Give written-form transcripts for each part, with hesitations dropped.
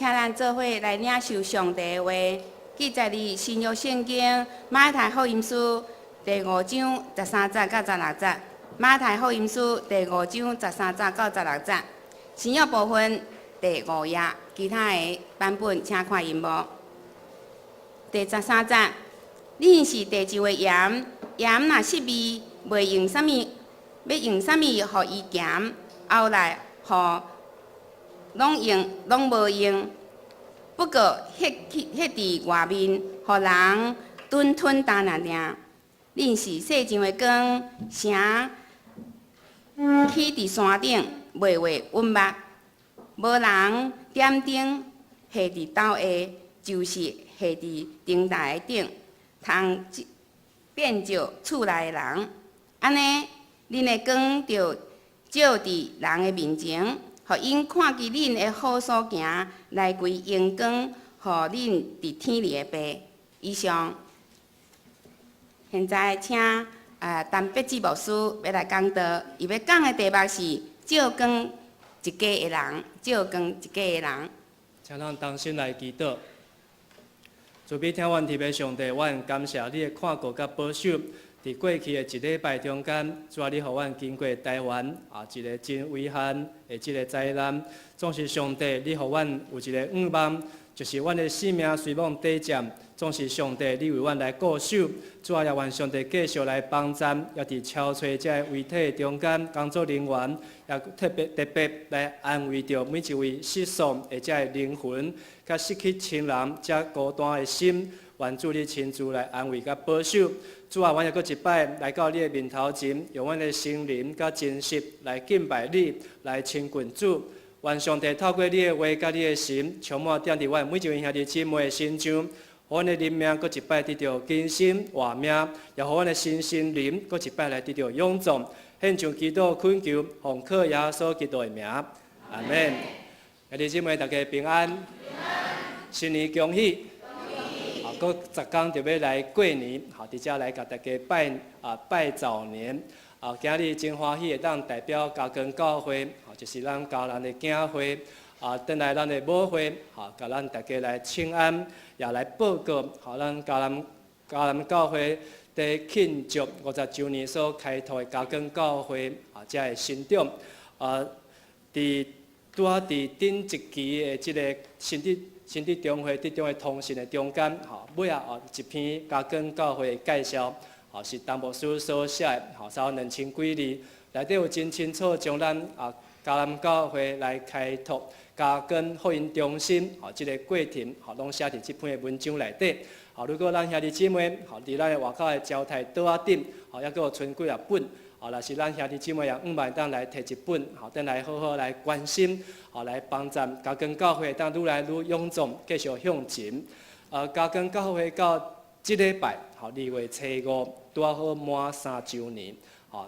请咱做伙来领受上帝的话，记载伫新约圣经马太福音书第5章13节到16节。马太福音书第5章13节到16节。新约部分第5页，其他的版本请看荧幕。第13节，恁是地上的盐，盐若失味，袂用啥物，要用啥物互伊咸，后来互拢无用，不过迄伫外面，互人吞干尔。恁是世上的光，城起伫山顶，袂温密，无人点灯下伫斗下，就是下伫灯台顶，通变照厝内的人。安尼，恁的光就照伫人的面前。互因看见恁的好所行，来归阳光，互恁伫天里的爸。以上，现在请陈伯志牧师要来讲道，伊要讲的题目是照光一家的人，照光一家的人。请咱同心来祈祷。主必听阮天父上帝，阮感谢你的看顾甲保守。伫过去的一礼拜中间，主啊，你互阮经过台湾一个真危险的即个灾难，总是上帝，你互阮有一个盼望，就是阮的性命随往短暂，总是上帝，你为阮来固守。主啊，也愿上帝继续来帮助，也伫超找这遗体中间工作人员，也特别来安慰着每一位失丧的这灵魂，甲失去亲人这孤单的心。愿主你亲自来安慰甲保守。主啊，阮也搁一摆来到你的面头前，用阮的心灵甲真实来敬拜你，来亲近主。愿上帝透过你的话甲你的心，充满点伫阮每一位兄弟姊妹的心中，互阮的灵命搁一摆得到更新活命，也互阮的心灵搁一摆来得到永壮。献上祈祷恳求，奉靠耶稣基督的名，阿门。兄弟姊妹，大家平安，新年恭喜！过10天就要来过年，伫遮来甲大家拜早年。今日真欢喜会当代表嘉光教会，就是咱嘉南的教会，转来咱的母会，甲咱大家来请安，也来报告，咱嘉南教会伫庆祝50周年所开拓的嘉光教会，遮的成长，伫顶一期的即个新伫中会伫中的通信的中间，尾一篇嘉光教会的介绍，是陈牧师所写的，差2000几字，内底有真清楚将咱嘉南教会来开拓嘉光福音中心，即个过程，拢写伫即篇的文章内底。如果咱兄弟姊妹，伫咱的外口的招待桌仔顶，还阁有存几啊本。若是咱兄弟姊妹也万当来摕一本，等来好好来关心，来帮助嘉光教会当愈来愈勇壮，继续向前。嘉光教会到即礼拜，2月初5，拄好满3周年，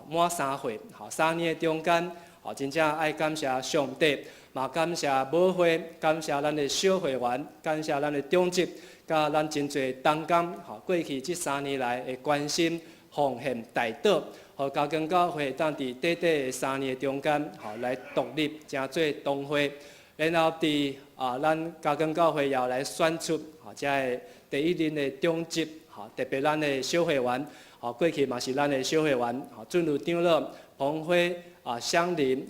满3岁，3年的中间，真正爱感谢上帝，嘛感谢母会，感谢咱的小会员，感谢咱的长职，甲咱真侪同工，过去这3年来的关心、奉献、代祷。互嘉光教会当伫短的3年中间，来独立，成做同会，然后伫咱嘉光教会也来选出，即个第1任的长职，特别咱的小会员，过去嘛是咱的小会员，准如长老、彭辉、香林，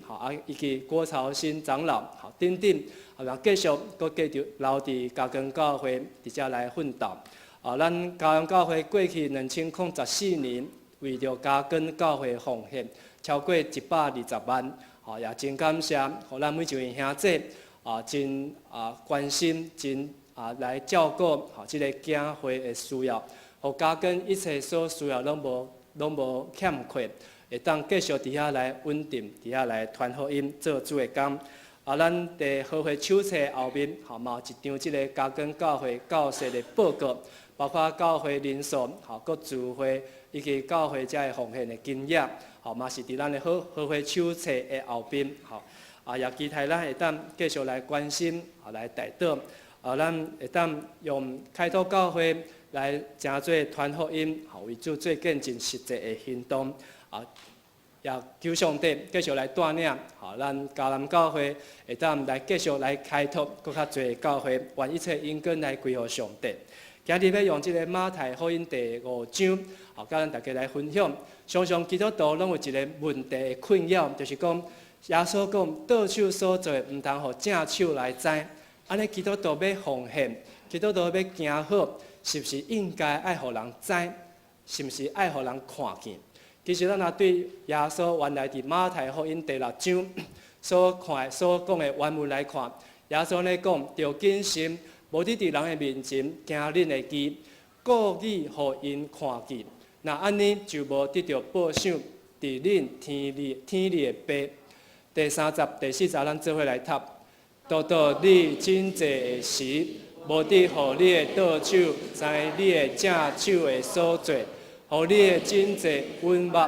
以及郭朝新长老，等等，继续搁继续留伫嘉光教会，伫遮来奋斗。咱嘉光教会过去2014年。为着嘉光教会奉献超过120万，也真感谢，互咱每一位兄弟真关心，真来照顾即个教会的需要，互嘉光一切所需要拢无欠缺，会当继续伫遐来稳定，伫遐来传福音做主的工。咱伫好会手册后面，嘛有一张即个嘉光教会教师的报告，包括教会人数，搁聚会。以及教会遮的奉献的经验，嘛是伫咱的好会手册的后边，也期待咱会当继续来关心，来带导，咱会当用开拓教会来诚做传福音，为主做见证实际的行动，也求上帝继续来带领，吼，咱迦南教会会当来继续来开拓更较侪教会，愿一切因根来归乎上帝。今日要用这个马太福音第5章，甲咱大家来分享。常常基督徒拢有一个问题的困扰，就是讲耶稣讲倒手所做，毋通互正手来知。安尼基督徒要奉献，基督徒要行好，是不是应该爱互人知？是不是爱互人看见？其实咱若对耶稣原来伫马太福音第6章所讲的原文来看，耶稣咧讲，着谨慎，无伫人的面前行恁的义，故意互因看见。那安尼就无得到报赏伫恁天理的爸。第30、第40，咱做伙来读。叨叨你真济的时，无得互你的倒手知你的正手的所做。互你的真济温目，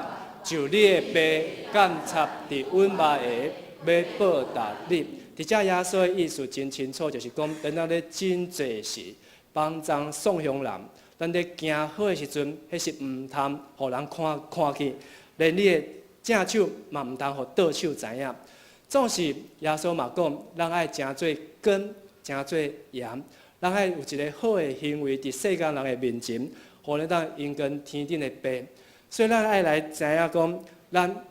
就你的爸监察伫温目的，要报答你。伫遮耶稣的意思真清楚，就是讲，咱咧真济时帮助送向人，咱咧行好的时阵，迄是毋通互人看见，连你的正手嘛毋通互倒手知影。总是耶稣嘛讲，咱爱诚做根，诚做盐，咱爱有一个好的行为伫世间人的面前。互咱当因跟天顶的爸，所以咱爱来知影讲，咱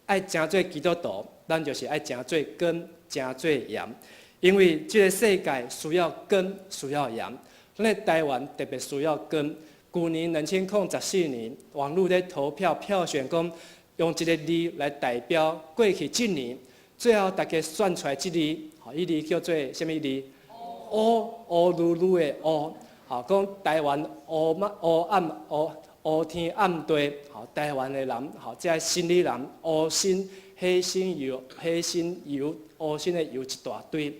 爱诚做基督徒，咱就是爱诚做根，诚做盐。因为这个世界需要根，需要盐。咱的台湾特别需要根。去年2014年，网络咧投票选讲，用一个字来代表过去1年，最后大家选出来这字，伊字叫做什么字？乌噜噜的乌。讲台湾乌天暗地，台湾的人，这心理人，乌心、黑心油、乌心的油一大堆。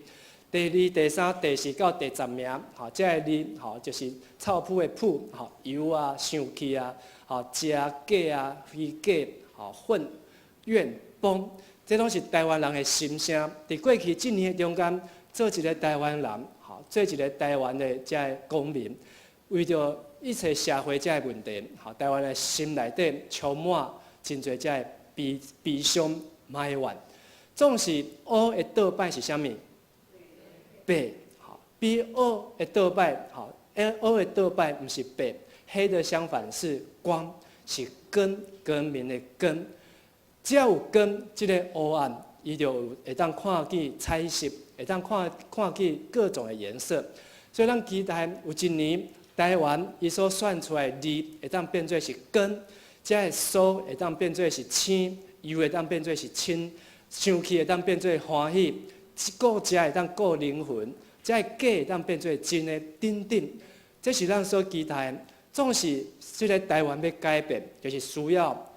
第2、第3、第4到第10名，这个字，就是臭噗的噗，油啊、生气啊、食假啊、虚假、混、怨、崩，这拢是台湾人的心声。伫过去1年中间，做一个台湾人。做一个台湾的这个公民，为着一切社会这个问题，台湾的心内底充满真侪这个悲伤埋怨。总是乌的倒摆是啥物？白，比乌的倒摆，乌的倒摆不是白，黑的相反是光，是根明的根。只要有根，这个乌暗，伊就会当看见彩色。会当看见各种的颜色，所以咱期待有一年台湾伊所选出来的字会当变做是根，这个苏会当变做是青，油会当变做是清，生气会当变做欢喜，顾食会当顾灵魂，这个假会当变做真的等等，这是咱所期待。总是这个台湾要改变，就是需要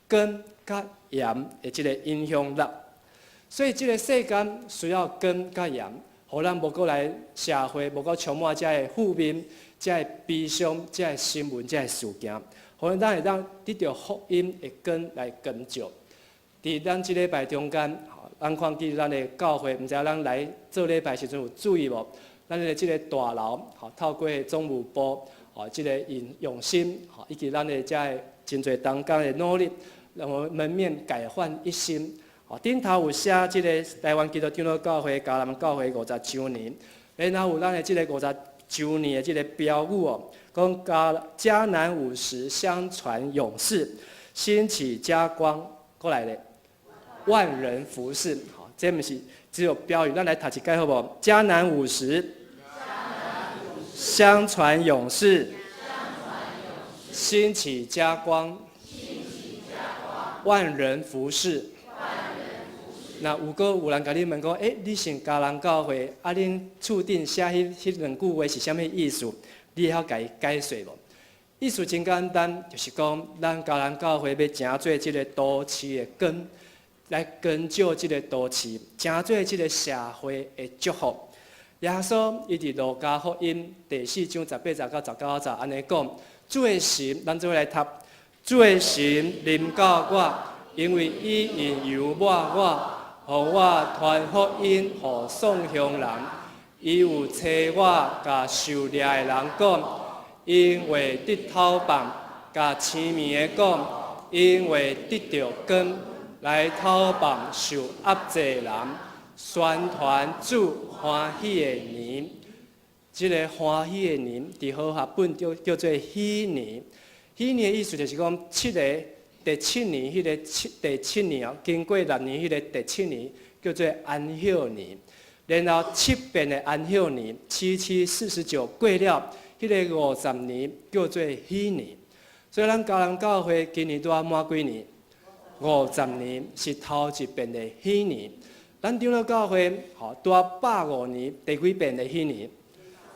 根甲盐的这个影响力。所以，这个世间需要根甲盐，互咱无过来社会，无过充满这个负面、这个悲伤、这个新闻、这个事件，互咱会当得到福音的根来根照。伫咱这礼拜中间，咱看见咱的教会，毋知咱来做礼拜时阵有注意无？咱的这个大楼，透过总务部，这个用心，以及咱的这个真侪同工的努力，让我门面改换一新。顶头有写即个台湾基督长老教会、迦南教会50周年，然后有咱的即个50周年的即个标语哦，讲迦南50相传永世，兴起家光，过来咧，万人服侍。好，这不是只有标语，咱来读一解好无？迦南50相传永世，兴起家光，万人服侍。那有人甲你问讲，你信迦南教会，恁厝顶写迄2句话是啥物意思？你晓甲伊解释无？意思真简单，就是讲咱迦南教会要诚做即个都市的根，来根照即个都市，诚做即个社会的祝福。耶稣伊伫路加福音第4章18节到19节安尼讲，主的神，咱做来读，主的神临到我，因为伊引诱我。互我传福音，互送向人。伊有找我，甲受掠的人讲，因为得讨棒，甲痴迷的讲，因为得到光来讨棒受压制人，宣传主欢喜的年。这个欢喜的年，伫好学本叫做喜年。喜年的意思就是讲第七年，迄个第七年哦，经过6年，迄个第七年叫做安息年。然后7遍的安息年，7749过了，迄个50年叫做喜年。所以咱嘉南教会今年拄啊满几年？50年是头一遍的喜年。咱长老教会吼拄啊105年，第几遍的喜年？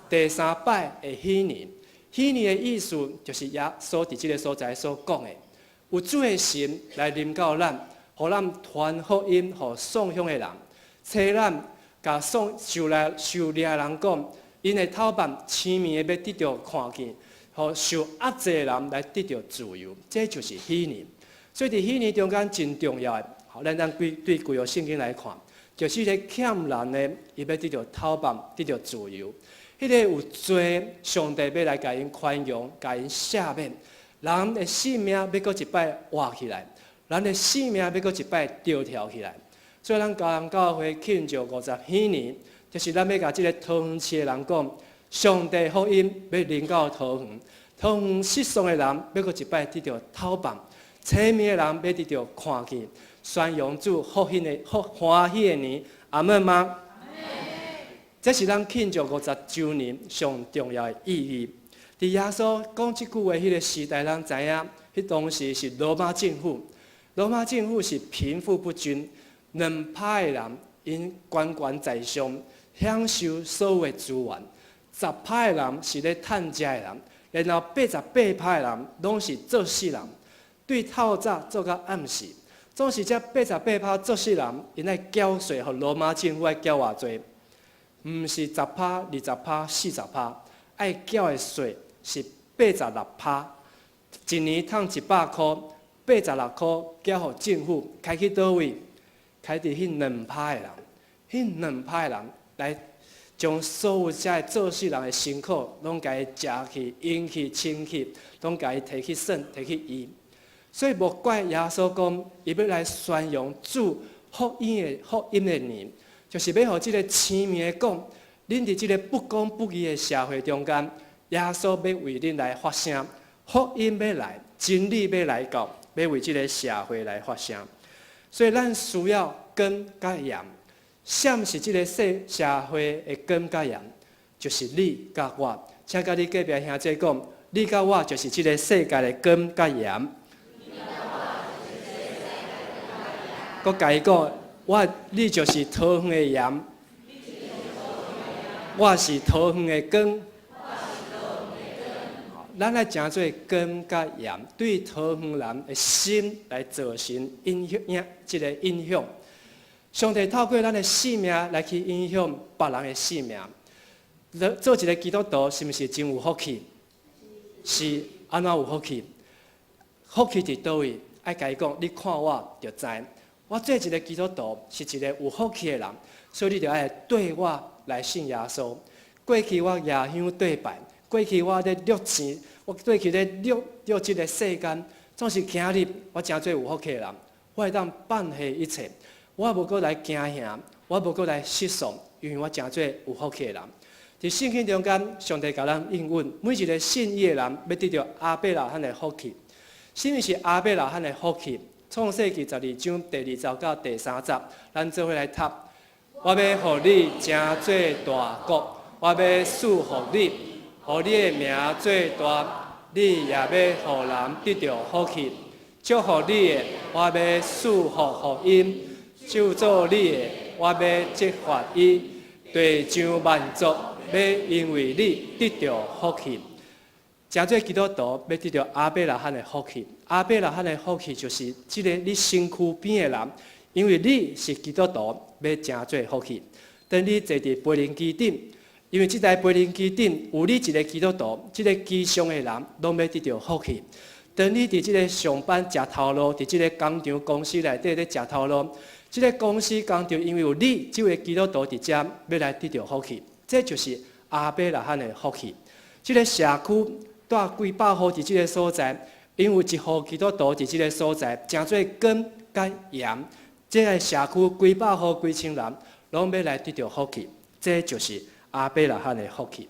第3摆的喜年。喜年的意思就是耶稣伫即个所在所讲的。有主的神来临到咱，互咱传福音，互送香的人，找咱，甲受掠的人讲，因的头办青面的要得到看见，互受压制的人来得到自由，这就是喜年。所以伫喜年中间真重要的，好，咱对旧约圣经来看，就是迄个欠人的，伊要得到头办，得到自由。迄个有罪，上帝要来甲因宽容，甲因赦免。人的性命要搁一摆活起来，人的性命要搁一摆调调起来。所以咱嘉南教会庆祝50喜年，就是咱要甲即个桃园市的人讲，上帝福音要临到桃园，桃园失丧的人要搁一摆得到头棒，青面的人要得到看见，宣扬主福音的欢喜的年，阿门吗？这是咱庆祝50周年上重要的意义。伫耶稣讲即句话，迄个时代，咱知影，迄当时是罗马政府。罗马政府是贫富不均，两派的人因官权在上，享受所有的资源。10派的人是咧趁食的人，然后88派的人拢是做死人，对透早做到暗时。总是这88派做死人，因爱缴税，互罗马政府爱缴偌济？毋是10趴、20趴、40趴，爱缴的税是86趴，一年赚100块，86块缴互政府，开去倒位？开伫迄2趴的人，迄2趴的人来将所有遮做事人的辛苦，拢甲伊食去、用去、清去，拢甲伊摕去省、摕去医。所以无怪耶稣讲，伊要来宣扬主福音的年。就是要互即个青面的讲，恁伫即个不公不义的社会中间，耶稣要为恁来发声，福音要来，真理要来到，要为即个社会来发声。所以咱需要光甲盐，什是即个社会的光甲盐？就是你甲我。请甲你隔壁兄弟讲，你甲我就是即个世界的光甲盐。佮甲伊讲。你就是桃园的盐，我是桃园的光。咱来诚做光甲盐，对桃园人的心来造成影响，即个影响。上帝透过咱的性命来去影响别人的性命。做一个基督徒是毋是真有福气？是安怎有福气？福气伫倒位？爱甲伊讲，你看我就知。我做一个基督徒是一个有福气的人，所以你就爱对我来信耶稣。过去我夜香对拜，过去我咧掠钱，我过去咧掠即个世间，总是今日我真做有福气的人，我会当放下一切，我无搁来惊吓，我无搁来失丧，因为我真做有福气的人。伫圣经中间，上帝甲咱应允，每一个信伊的人要得到阿伯拉罕的福气。什么是阿伯拉罕的福气？创世纪12章第20到第3节，咱做伙来读。我要互你成做大国，我要赐福你，互你的名做大，你也要互人得到福气。祝福你的，我要赐福互因；咒诅你的，我要责罚伊。地上万族要因为你得到福气。诚做基督徒要得到阿伯拉罕的福气，阿伯拉罕的福气就是即个你身躯边的人，因为你是基督徒，要诚做福气。当你坐伫培灵机顶，因为即台培灵机顶有你一个基督徒，即个机上的人拢要得到福气。当你伫即个上班食头路，伫即个工厂公司内底咧食头路，即个公司工厂因为有你即位基督徒伫遮，要来得到福气，这就是阿伯拉罕的福气。即个社区带几百户伫即个所在，因为一户基督徒伫即个所在，诚做根甲盐，即个社区几百户几千人，拢要来得到福气，这就是阿伯拉罕的福气。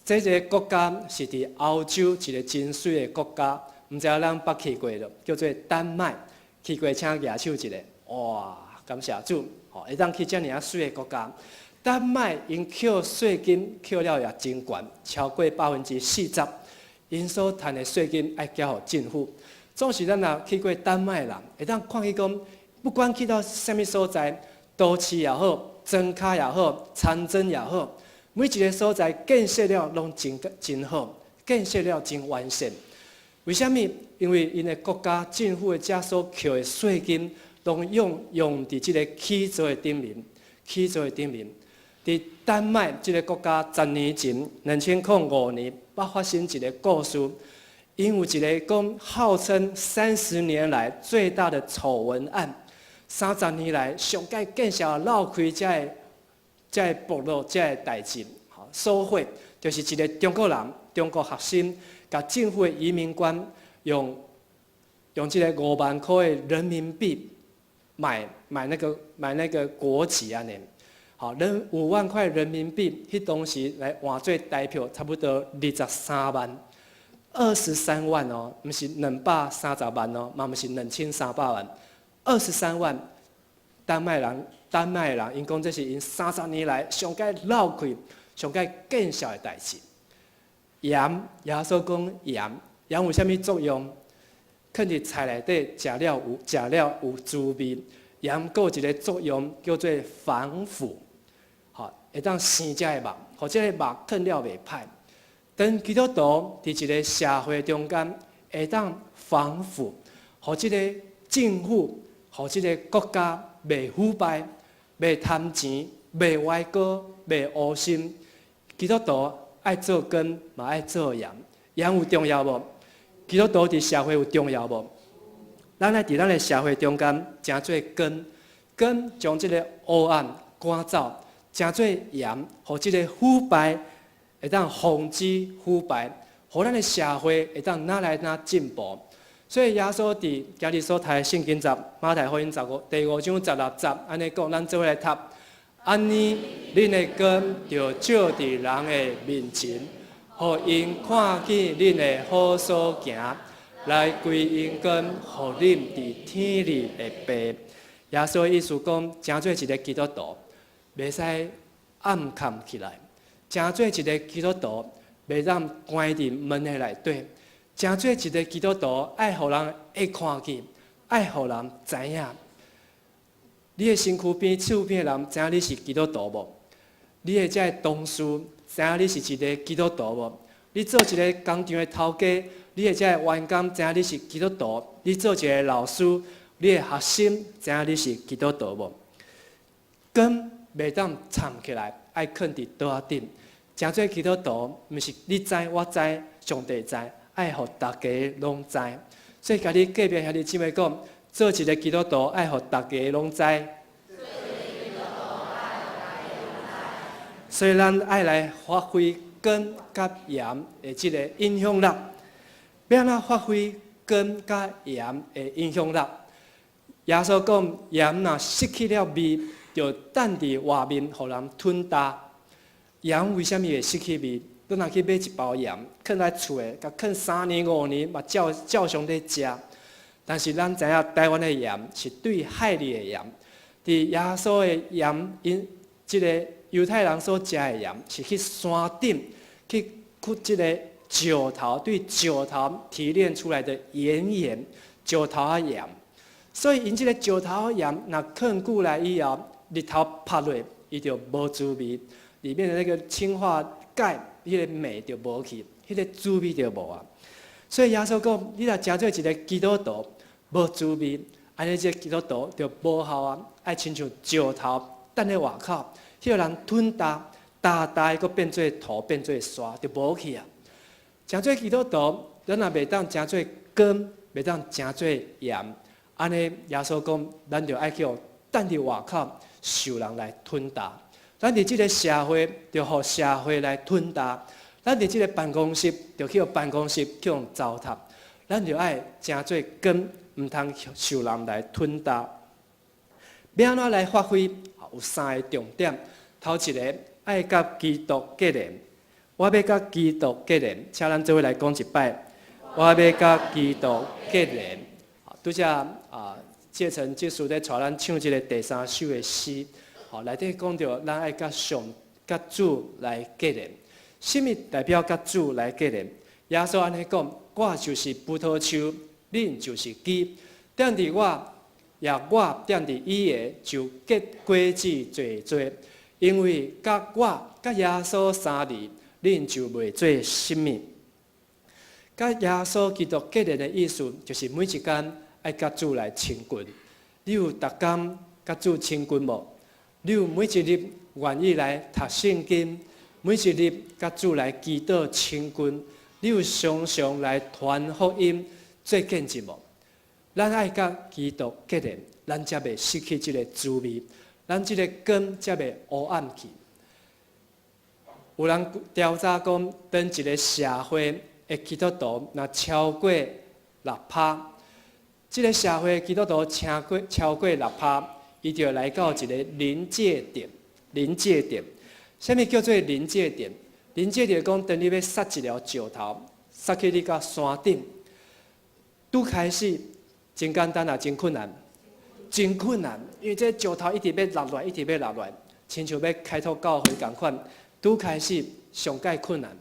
这个国家是伫欧洲一个真水的国家，毋知影咱捌去过了，叫做丹麦。去过请举手一下，哇！感谢主，会当去遮尔啊水的国家。丹麦因扣税金扣了也真悬，超过40%。因所赚的税金爱交予政府。总是咱若去过丹麦的人，会当看去讲，不管去到什么所在，都市也好，庄卡也好，参镇也好，每一个所在建设了拢真好，建设了真完善。为什么？因为因的国家政府的遮所扣的税金，拢用伫即个起造的顶面，起造的顶面。伫丹麦即个国家10年前，2005年发生一个故事，因有一个讲号称30年来最大的丑闻案，30年来上届见效闹开这个部落这个代志，所会就是一个中国人、中国学生，甲政府的移民官用这个5万块的人民币买那个国籍安尼。好，5万块人民币，迄当时来换做台票，差不多23万，23万哦，毋是230万哦，嘛毋是2300万，23万。丹麦人，因讲这是因30年来上届闹开、上届见效的代志。盐，耶稣讲盐有啥物作用？放伫菜内底，食了有滋味。盐还有一个作用叫做防腐。会当生这个肉，或者个肉啃了袂歹。当基督徒伫一个社会中间，会当防腐，互即个政府、互即个国家袂腐败、袂贪钱、袂歪歌、袂恶心。基督徒爱做根，嘛爱做盐。盐有重要无？基督徒伫社会有重要无？咱爱伫咱个社会中间，诚做根将即个黑暗赶走。诚做盐，互即个腐败会当防止腐败，互咱的社会会当哪来哪进步。所以耶稣伫今日所读的圣经马太福音第5章16节，安尼讲，咱做伙来读。安尼，恁的根就照伫人的面前，互因看见恁的好所行，来归因根，互恁伫天里的爸。耶稣意思讲，诚做一个基督徒。袂使暗藏起来，诚做一个基督徒，袂当关伫门的内底。诚做一个基督徒，爱互人会看见，爱互人知影。你的身躯边、厝边的人知影你是基督徒无？你的这同事知影你是一个基督徒无？你做一个工厂的头家，你的这员工知影你是基督徒？你做一个老师，你的学生知影你是基督徒无？根袂当藏起来，爱囥伫桌仔顶。诚做基督徒，毋是你知我知，上帝知，爱互大家拢知。所以，甲你隔壁兄弟姊妹讲，做一个基督徒，爱互大家拢知。所以，咱爱来发挥根甲盐的即个影响力。要安怎发挥根甲盐的影响力？耶稣讲，盐若失去了味，就等伫外面，互人吞大。盐为虾米会失去味？你若去买一包盐，囥在厝诶，甲囥3年5年，嘛照常在食。但是咱知影台湾诶盐是对害你诶盐。伫耶稣诶盐，因即个犹太人所食诶盐，是去山顶去掘即个石头，对石头提炼出来的盐，石头啊盐。所以因即个石头盐，若囥久来以后，日头晒落，伊就无滋味，里面的那个氰化钙，迄个镁就无去，迄个滋味就无啊。所以耶稣讲，你若诚做一个基督徒，无滋味，安尼即个基督徒就无效啊。爱亲像石头，等咧外口，迄个人吞大，佫变做土，变做沙，就无去啊。诚做基督徒，咱若袂当诚做根，袂当诚做盐，安尼耶稣讲，咱就爱去等伫外口。受人来吞大，咱伫即个社会，就互社会来吞大；咱伫即个办公室，就去办公室去用糟蹋；咱就爱真做根，毋通受人来吞踏。要安怎来发挥？有3个重点。头一个，爱甲基督结连。我要甲基督结连，请咱做伙来讲一摆。我要甲基督结连。拄则介成即书咧带咱唱即个第3首的诗，内底讲到咱爱甲主来结连。什么代表甲主来结连？耶稣安尼讲：我就是葡萄树，恁就是枝。踮伫我，也我踮伫伊个，就结果子侪多。因为甲我、甲耶稣3字，恁就袂做什么。甲耶稣基督结连的意思，就是每一天爱甲主来亲近。你有逐工甲主亲近无？你有每一日愿意来读圣经？每一日甲主来祈祷亲近？你有常常来传福音做见证无？咱爱甲基督结连，咱才袂失去即个滋味，咱即个根才袂黑暗去。有人调查讲，当一个社会的基督徒若超过6%，即个社会基督徒超过6%，伊就来到一个临界点。临界点，什么叫做临界点？临界点讲，当你要撒一条石头，撒去你到山顶，拄开始真简单啊，真困难，真困难，因为这石头一直要落来，一直要落来，亲像要开拓教会共款，拄开始上介困难，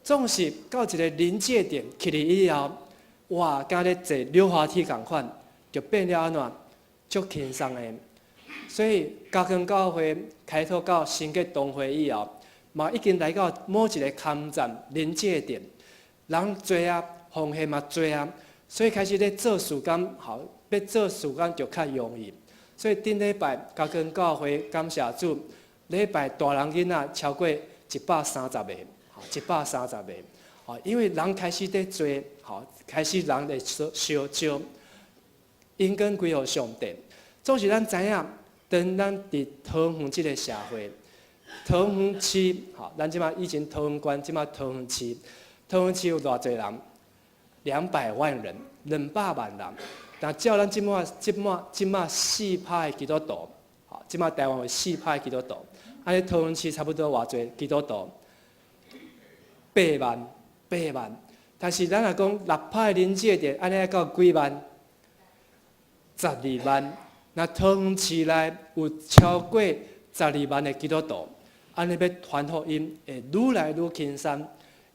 总是到一个临界点起嚟以后，哇，敢咧坐溜滑梯共款，就变了安怎，足轻松的。所以加强教会开拓到新结同会以后，嘛已经来到某一个坎站临界点，人多啊，奉献嘛多啊，所以开始咧做事工好，要做事工就较容易。所以顶礼拜加强教会感谢主，礼拜大人囡仔超过130个，130个，因为人开始在做，开始人在烧招，因根归互上帝。总是咱知影。当咱伫桃园即个社会，桃园市，咱即马以前桃园县，即马桃园市，桃园市有偌侪人？200万人，200万人。但照咱即马4%的基督徒，即马台湾有4%的基督徒，安尼桃园市差不多偌侪基督徒？8万。但是咱若讲6%的临界点，安尼要到几万？12万。那桃园市内有超过12万的基督徒，安尼要传福音会愈来愈轻松，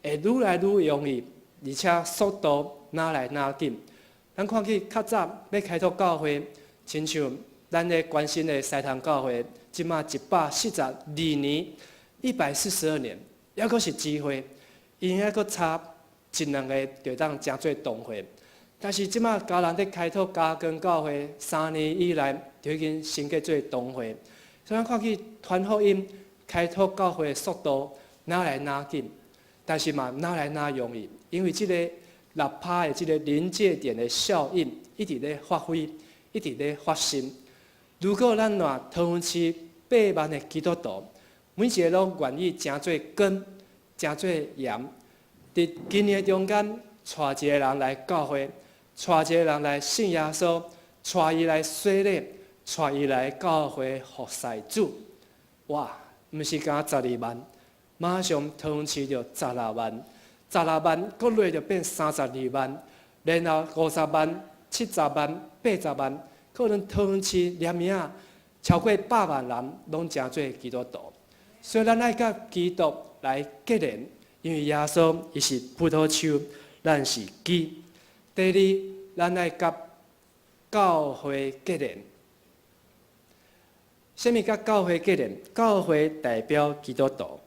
会愈来愈容易，而且速度哪来哪紧。咱看去较早要开拓教会，亲像咱咧关心的西塘教会，即马142年，142年，还阁是机会，因还阁差1-2个就当成做同会。但是即马家人伫开拓加强教会3年以来，就已经升级做同会。所以咱看去传福音、开拓教会的速度哪来哪紧，但是嘛哪来哪容易，因为即个6%的即个临界点的效应一直咧发挥，一直咧发生。如果咱若桃园市8万的基督徒，每一个拢愿意诚做根、诚做盐，伫今年中间带一个人来教会。带一个人来信耶稣，带伊来洗礼，带伊来教会服侍主。哇，毋是敢12万，马上桃园市就16万，16万，搁落就变32万，然后50万、70万、80万，可能桃园市连名啊超过100万人拢诚做基督徒。所以咱爱甲基督来结连，因为耶稣伊是葡萄树，咱是枝。第二，咱爱甲教会结连。什么甲教会结连？教会代表基督徒。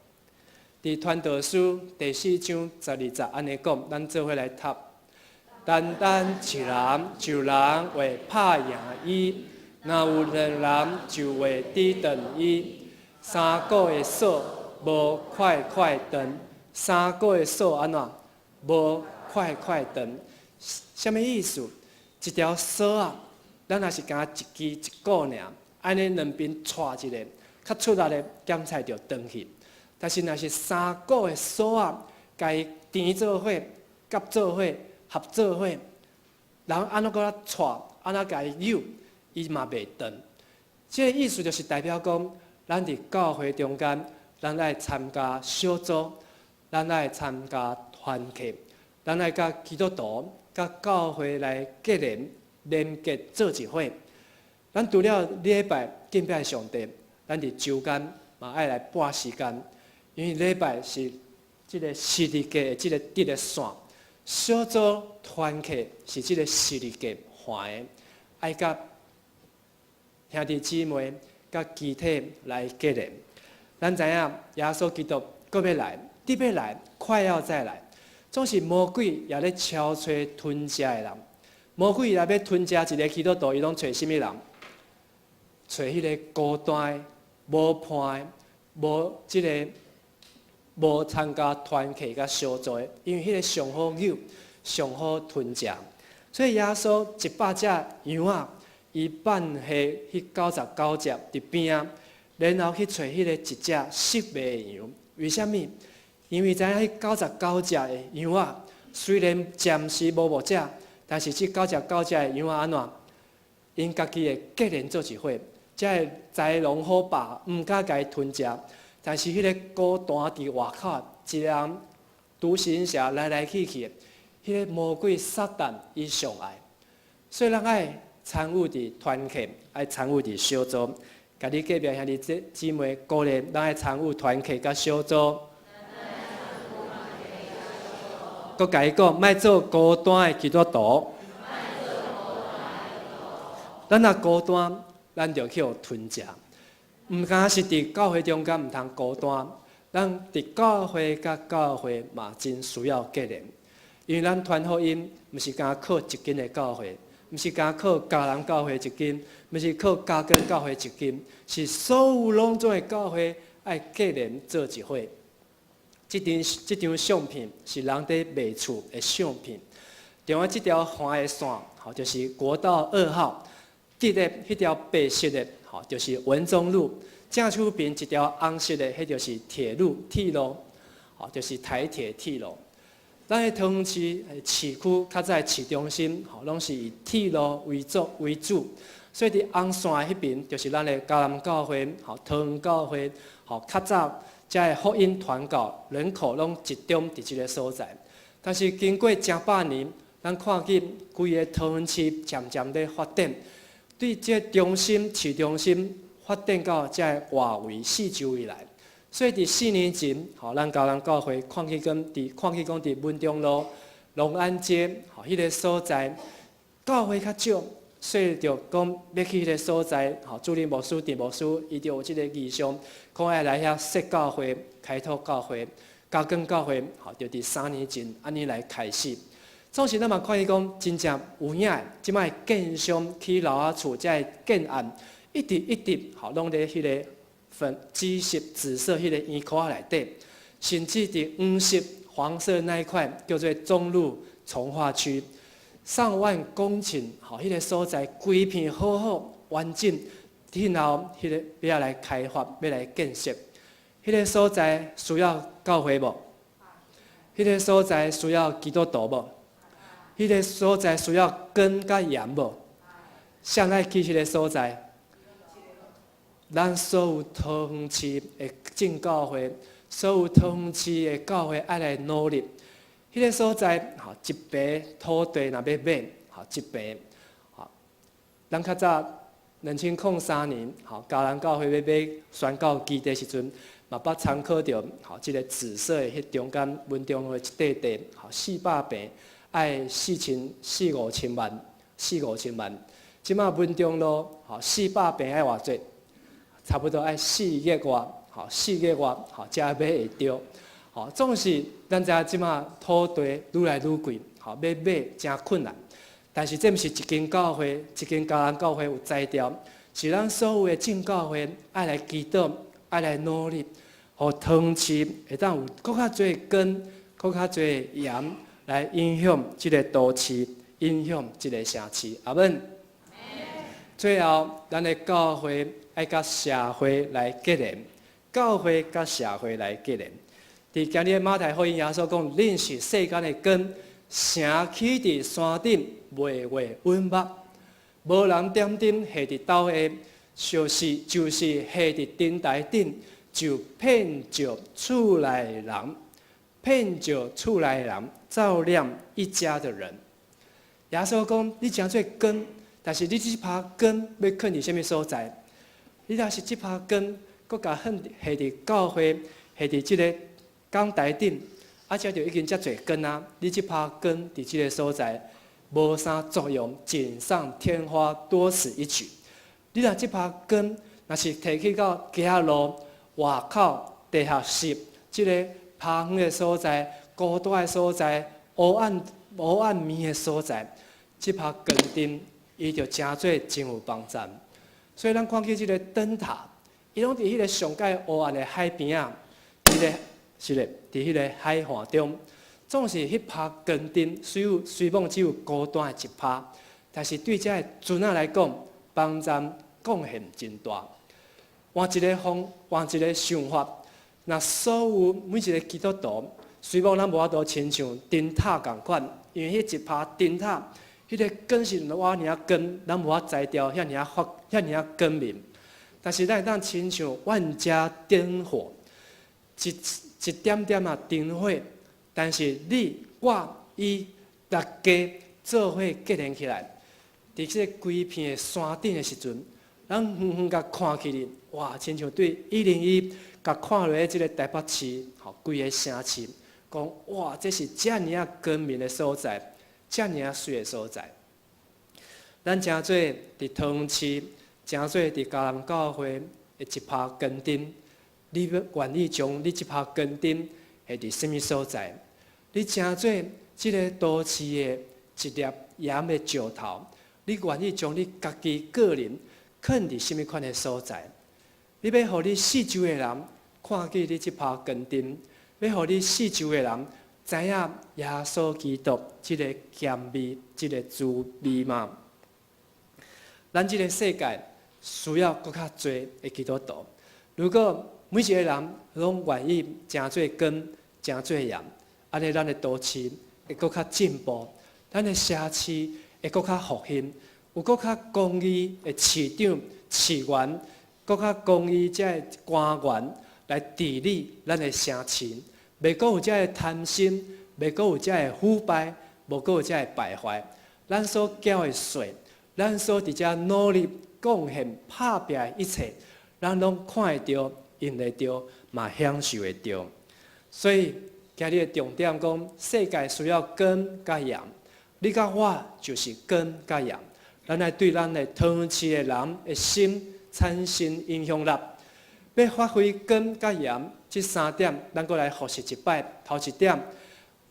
伫传道书第4章12节安尼讲，咱做伙来读。单单一人就人为拍赢伊，若有2人就为抵挡伊。3个的锁无快断，3个的锁安怎？无快断。什么意思？一条锁啊，咱若是敢一支一个尔，安尼两边带一个，较出力的检菜就断去。但是若是3个的锁啊，甲伊填做伙、夹做伙、合作伙，人安怎个带，安怎甲伊诱，伊嘛袂断。这个意思就是代表讲，咱伫教会中间，咱爱参加小组，咱爱参加团契，咱爱甲基督徒、甲教会来结连结做一伙。咱除了礼拜敬拜上帝，咱伫周间嘛爱来拨时间，因为礼拜是即个实力的即个直的线，小组团契是即个实力的环的，爱甲兄弟姊妹、甲集体来结连。咱知影耶稣基督搁要来，得要来，快要再来。总是魔鬼也咧敲吹吞食的人，魔鬼也要吞食一个基督徒，伊拢找什么人？找迄个孤单、无伴、无即个无参加团契甲小组的，因为迄个上好诱、上好吞食。所以耶稣100只羊仔，伊放下迄99只伫边啊，然后去找迄个一只失迷的羊。为什么？因为知影迄99只的羊仔，虽然暂时无食，但是这99只的羊仔安怎？因家己会结连做一伙。才会豺狼虎豹毋敢甲伊吞食，但是迄个孤单伫外口，一个人独行侠来来去去，迄个魔鬼撒旦伊上爱，所以咱爱参与伫团契，爱参与伫小组，家己隔壁兄弟姊妹鼓励，咱爱参与团契甲小组。佮甲伊讲，莫做孤单的基督徒。咱若孤单。咱就去吞食，毋单是伫教会中间毋通孤单，咱伫教会甲教会嘛真需要结连，因为咱传福音毋是干靠一间的教会，毋是干靠家人教会一间，毋是靠家根教会一间，是所有拢总的教会爱结连做一伙。这张相片是人伫卖厝的相片，另外这条环的线，就是国道2号。直的迄条白色的，就是文中路；正手边一条红色的，迄就是铁路，就是台铁铁路。咱的桃园市市区较早市中心，拢是以铁路为主，所以伫红线迄边就是咱的嘉南教会、桃园教会，较早才会福音传教，人口拢集中伫即个所在。但是经过正8年，咱看见规个桃园市渐渐在发展。对这中心市中心发展到这外围四周围来，所以伫4年前，咱嘉南教会看起讲伫文中路、龙安街，迄个所在教会较少，所以就讲要去迄个所在，主任牧师、陈牧师，伊就有即个意向，讲要来遐设教会、开拓教会、加更教会，就伫3年前安尼来开始。总是咱嘛看伊讲，真正有影的，即摆建商起楼仔厝，才会建案，一直，拢伫迄个紫色迄个圆壳内底，甚至伫黄色、黄色那一块叫做中路从化区，上万公顷，迄个所在规片好完整，然后迄个要来开发，要来建设，迄个所在需要教会无？迄个所在需要基督徒无？迄个所在需要根甲盐无？谁来去迄个所在？咱所有桃园市的正教会，所有桃园市的教会爱来努力。迄个所在，一坪土地若要买，一坪，咱较早2003年，嘉南教会要买宣教基地时阵，嘛捌参考着，即个紫色的迄中间文中的一块地，400坪。爱4,500万，4、5千万。即马文中路400坪爱偌济？差不多爱4亿外，4亿外，才买会着。总是咱知影即马土地愈来愈贵，要买真困难。但是这毋是一间教会，一间嘉南教会有才调，是咱所有的正教会爱来祈祷，爱来努力，互桃园市会当有更较侪根，更较侪盐。来影响这个都市，影响这个城市。阿们。最后，咱的教会爱甲社会来结连，教会甲社会来结连。伫今日马太福音耶稣讲，恁是世间的根，城起伫山顶，月月稳目。无人点灯下伫斗下，就是下伫灯台顶，就骗着厝内人，骗着厝内人，照亮一家的人。耶稣讲：你诚做光，但是你即把光要放伫什么所在？你若是即把光，搁甲放下伫教会，下伫即个讲台顶，这就已经遮侪光啊！你即把光伫即个所在，无啥作用，锦上添花，多此一举。你若即把光，若是摕去到街路外口地下室，即个趴远的所在、孤单的所在、黑暗暝的所在，即把光灯，伊就诚做真有帮助。所以咱看起即个灯塔，伊拢伫迄个上界黑暗的海边啊，是咧，伫迄个海岸中，总是迄拍光灯，虽望只有孤单的一拍，但是对这个船仔来讲，帮助贡献真大。换一个想法，那所有每一个基督徒，虽望咱无法度亲像灯塔共款，因为迄一拍灯塔，迄个光是偌尔光，咱无法摘掉遐尔光明。但是咱会当亲像万家灯火，一点点啊灯火，但是你我伊大家做伙结连起来，伫即个规片的山顶的时阵，咱远远甲看起哩，哇，亲像对101甲看落即个台北市，规个城市，讲哇，这是遮尔啊光明的所在，遮尔啊水的所在。咱诚做伫桃园市，诚做伫嘉南教会的一拍光灯。你要愿意将你即拍光灯下伫什么所在？你诚做即个都市的一粒盐的石头，你愿意将你家己个人放伫什么款的所在？你要互你四周的人看见你即拍光灯，要互你四周的人知影耶稣基督即个咸味、即个滋味嘛？咱即个世界需要更较侪的基督徒，如果每一个人拢愿意诚做光、诚做盐，安尼咱的都市会更较进步，咱的社区会更较复兴，有更较公义的市长、市员，更较公义这个官员来治理咱的城市，袂阁有这个贪心，袂阁有这个腐败，无阁有这个败坏。咱所缴的税，咱所伫遮努力贡献、拍拼的一切，咱拢看会到。用得着，嘛享受会着。所以今日的重点讲，世界需要光甲盐，你甲我就是光甲盐。咱来对咱的桃园市的人的心产生影响力。要发挥光甲盐这3点，咱过来复习一摆。头一点，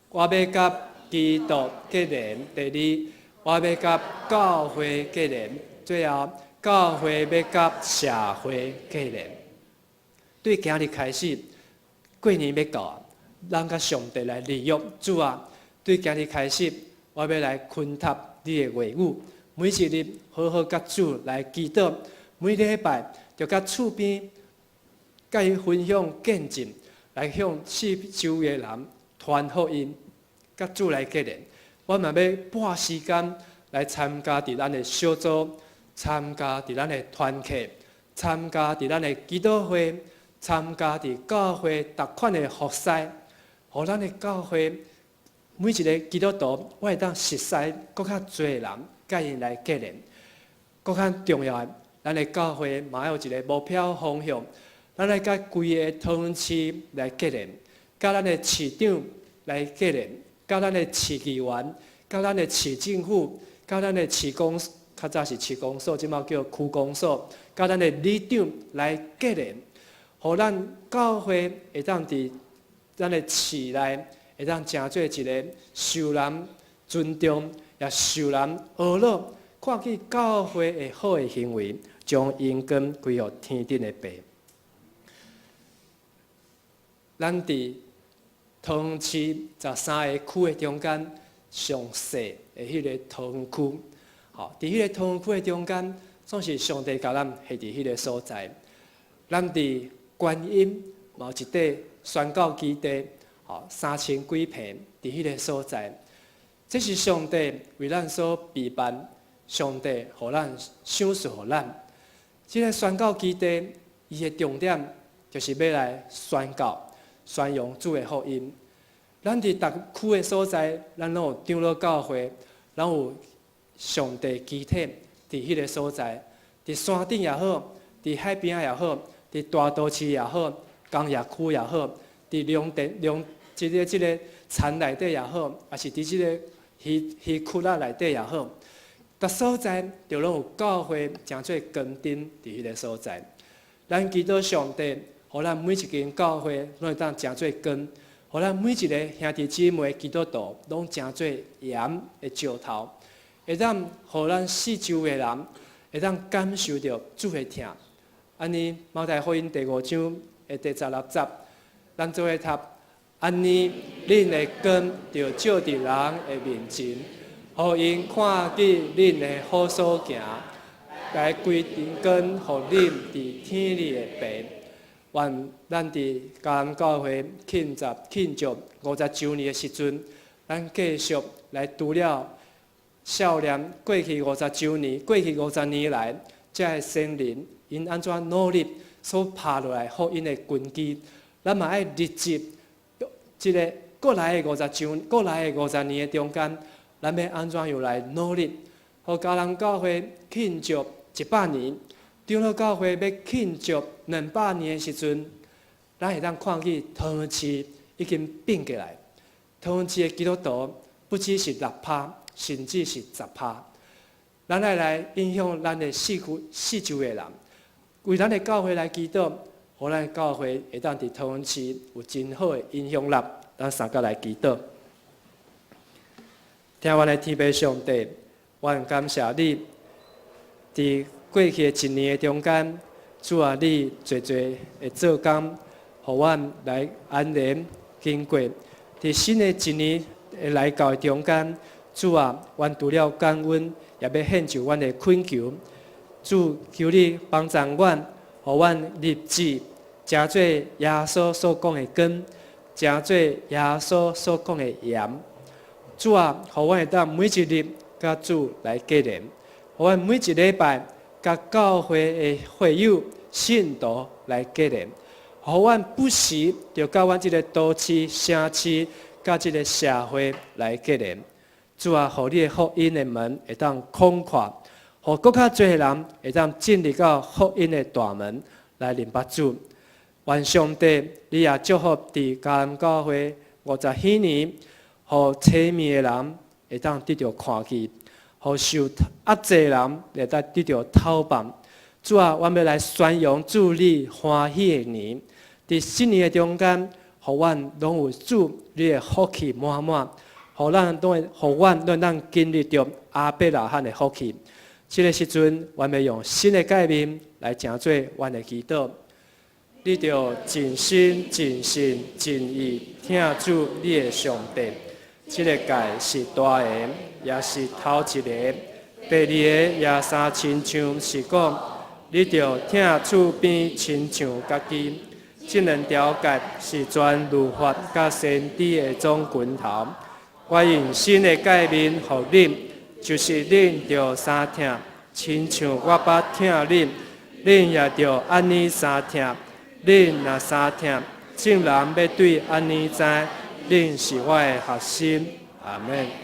我要甲基督结连；第二，我要甲教会结连；最后，教会要甲社会结连。对今日开始，过年要到啊，咱甲上帝来立约，主啊！对今日开始，我要来昆塔你的话语，每一日好好甲主来祈祷，每礼拜就甲厝边甲伊分享见证，来向四周的人传福音，甲主来结连。我嘛要拨时间来参加伫咱的小组，参加伫咱的团契，参加伫咱的祈祷会。参加伫教会逐款的服侍，互咱的教会每一个基督徒，我会当熟悉更较侪人，甲因来结连。更较重要的，咱的教会嘛有一个目标方向，咱来甲规个桃园市来结连，甲咱的市长来结连，甲咱的市议员，甲咱的市政府，甲咱的市公，较早是市公所，即马叫区公所，甲咱的里长来结连。互咱教会会当伫咱的市内，会当成做一个受人尊重，也受人学乐，看见教会的好的行为，将荣光归予天顶的爸。咱伫桃园市13个区的中间，上细的迄个桃园区，伫迄个桃园区的中间，总是上帝甲咱下伫迄个所在，咱伫。观音嘛有一块宣教基地，3000几坪伫迄个所在。这是上帝为咱所备办，上帝互咱赏赐互咱。这个宣教基地，伊的重点就是要来宣教、宣扬主的福音。咱伫各区的所在，咱拢有长老教会，咱有上帝基体伫迄个所在，伫山顶也好，伫海边也好，伫大都市也好，工业区也好，伫即个田内底也好，也是伫即个溪窟仔内底也好，各所在就拢有教会诚做根丁伫迄个所在。咱祈祷上帝，互咱每一间教会拢会当诚做根，互咱每一个兄弟姊妹基督徒拢诚做盐的石头，会当互咱四周的人会当感受到主的疼。安尼马太福音第5章的第16节，咱做伙读。安尼，恁的根就照伫人的面前，互因看见恁的好所行，该规定根，互恁伫天里的爸。愿咱伫嘉南教会庆祝50周年的时阵，咱继续来除了少年过去50周年、过去50年来，这些先人因安怎努力所拍落来福音的根基，咱嘛爱日记。即个过来的50年的中间，咱要安怎样来努力？互嘉南教会庆祝100年，长老教会要庆祝200年的时阵，咱会当看见桃园市已经变过来。桃园市的基督徒不只是6%，甚至是10%。咱来影响咱的四周的人，为咱的教会来祈祷。互咱教会会当伫桃园市有真好的影响力，咱三个来祈祷。听阮的天父上帝，阮感谢你，伫过去的1年的中间，主啊，你侪的做工，互阮来安然经过。伫新的1年的来到的中间，主啊，阮除了感恩，也要献上阮的恳求。主，求你帮助阮。互阮立志，诚做耶稣所讲的根，诚做耶稣所讲的盐。主啊，互阮会当每一日甲主来结连，互阮每一礼拜甲教会的会友、信徒来结连，互阮不时就甲阮即个都市、城市、甲即个社会来结连。主啊，互你的福音的门会当广阔。互更较侪人会当进入到福音的大门来认捌主。愿上帝，你也祝福伫嘉南教会50许年，互痴迷的人会当得到看见，互受压制的人会当得到透办。主啊，我要来宣扬主你欢喜的年，伫新年的中间，互阮拢有主你的福气满满，互阮拢能经历到阿伯拉罕的福气。这个时阵，我们要用新的界面来成做阮的祈祷。你着尽心、尽性、尽意听主你的上帝。这个界是大个，也是头一个。第二个也三亲像是讲，你着听厝边亲像家己。这两条界是全律法甲先知的总拳头。我用新的界面互恁。就是恁着三听，亲像我捌听恁，恁也着安尼三听。恁若三听，众人要对安尼知，恁是我的学生。阿门。